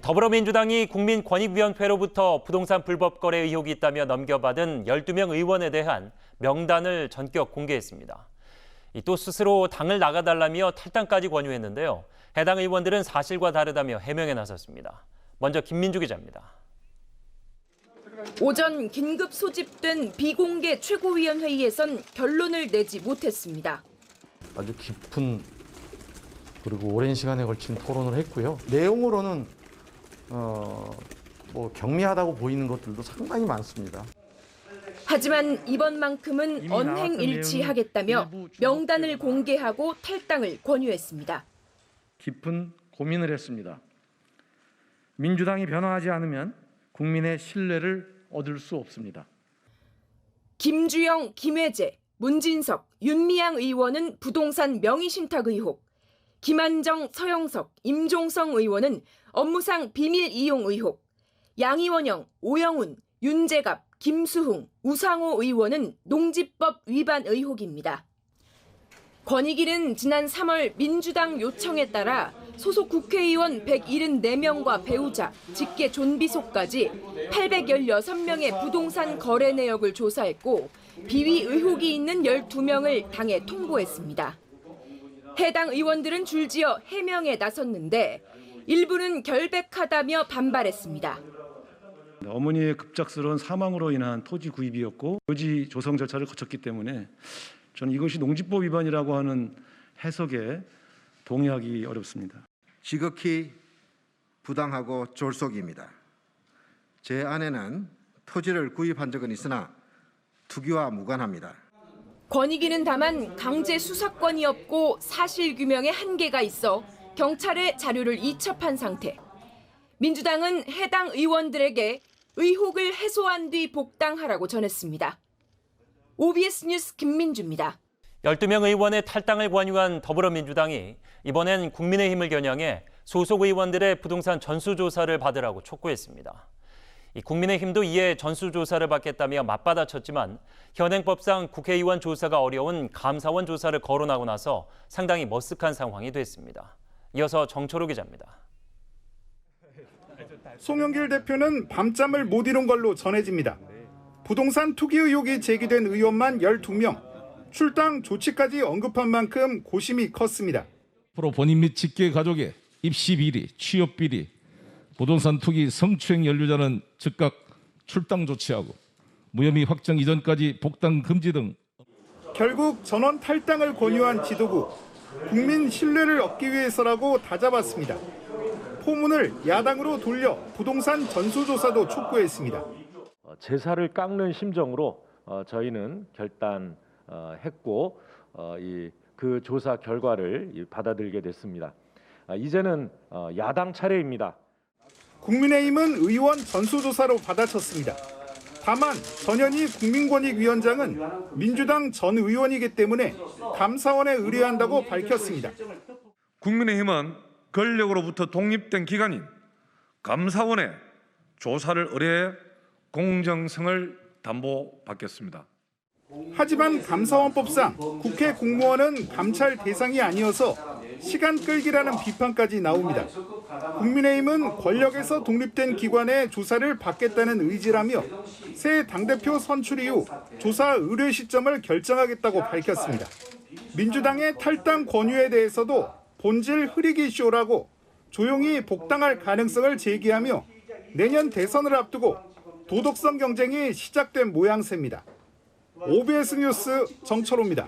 더불어민주당이 국민권익위원회로부터 부동산 불법 거래 의혹이 있다며 넘겨받은 12명 의원에 대한 명단을 전격 공개했습니다. 또 스스로 당을 나가달라며 탈당까지 권유했는데요. 해당 의원들은 사실과 다르다며 해명에 나섰습니다. 먼저 김민주 기자입니다. 오전 긴급 소집된 비공개 최고위원회의에선 결론을 내지 못했습니다. 아주 깊은 그리고 오랜 시간에 걸친 토론을 했고요. 내용으로는 경미하다고 보이는 것들도 상당히 많습니다. 하지만 이번만큼은 언행일치하겠다며 명단을 공개하고 탈당을 권유했습니다. 깊은 고민을 했습니다. 민주당이 변화하지 않으면 국민의 신뢰를 얻을 수 없습니다. 김주영, 김혜재, 문진석, 윤미향 의원은 부동산 명의신탁 의혹, 김한정, 서영석, 임종성 의원은 업무상 비밀 이용 의혹, 양이원영, 오영훈, 윤재갑, 김수흥, 우상호 의원은 농지법 위반 의혹입니다. 권익위는 지난 3월 민주당 요청에 따라 소속 국회의원 174명과 배우자, 직계 존비속까지 816명의 부동산 거래 내역을 조사했고 비위 의혹이 있는 12명을 당에 통보했습니다. 해당 의원들은 줄지어 해명에 나섰는데 일부는 결백하다며 반발했습니다. 어머니의 급작스러운 사망으로 인한 토지 구입이었고 묘지 조성 절차를 거쳤기 때문에 저는 이것이 농지법 위반이라고 하는 해석에 동의하기 어렵습니다. 지극히 부당하고 졸속입니다. 제 아내는 토지를 구입한 적은 있으나 투기와 무관합니다. 권익위는 다만 강제 수사권이 없고 사실규명에 한계가 있어 경찰에 자료를 이첩한 상태. 민주당은 해당 의원들에게 의혹을 해소한 뒤 복당하라고 전했습니다. OBS 뉴스 김민주입니다. 12명 의원의 탈당을 권유한 더불어민주당이 이번엔 국민의힘을 겨냥해 소속 의원들의 부동산 전수조사를 받으라고 촉구했습니다. 국민의힘도 이에 전수조사를 받겠다며 맞받아쳤지만 현행법상 국회의원 조사가 어려운 감사원 조사를 거론하고 나서 상당히 머쓱한 상황이 됐습니다. 이어서 정철호 기자입니다. 송영길 대표는 밤잠을 못 이룬 걸로 전해집니다. 부동산 투기 의혹이 제기된 의원만 12명, 출당 조치까지 언급한 만큼 고심이 컸습니다. 본인 및 직계 가족의 입시 비리, 취업 비리, 부동산 투기 성추행 연루자는 즉각 출당 조치하고 무혐의 확정 이전까지 복당 금지 등. 결국 전원 탈당을 권유한 지도부, 국민 신뢰를 얻기 위해서라고 다잡았습니다. 포문을 야당으로 돌려 부동산 전수조사도 촉구했습니다. 제사를 깎는 심정으로 저희는 결단했고 그 조사 결과를 받아들이게 됐습니다. 이제는 야당 차례입니다. 국민의힘은 의원 전수조사로 받아쳤습니다. 다만 전현희 국민권익위원장은 민주당 전 의원이기 때문에 감사원에 의뢰한다고 밝혔습니다. 국민의힘은 권력으로부터 독립된 기관인 감사원에 조사를 의뢰해 공정성을 담보받겠습니다. 하지만 감사원법상 국회 공무원은 감찰 대상이 아니어서 시간 끌기라는 비판까지 나옵니다. 국민의힘은 권력에서 독립된 기관의 조사를 받겠다는 의지라며 새 당대표 선출 이후 조사 의뢰 시점을 결정하겠다고 밝혔습니다. 민주당의 탈당 권유에 대해서도 본질 흐리기 쇼라고 조용히 복당할 가능성을 제기하며 내년 대선을 앞두고 도덕성 경쟁이 시작된 모양새입니다. OBS 뉴스 정철호입니다.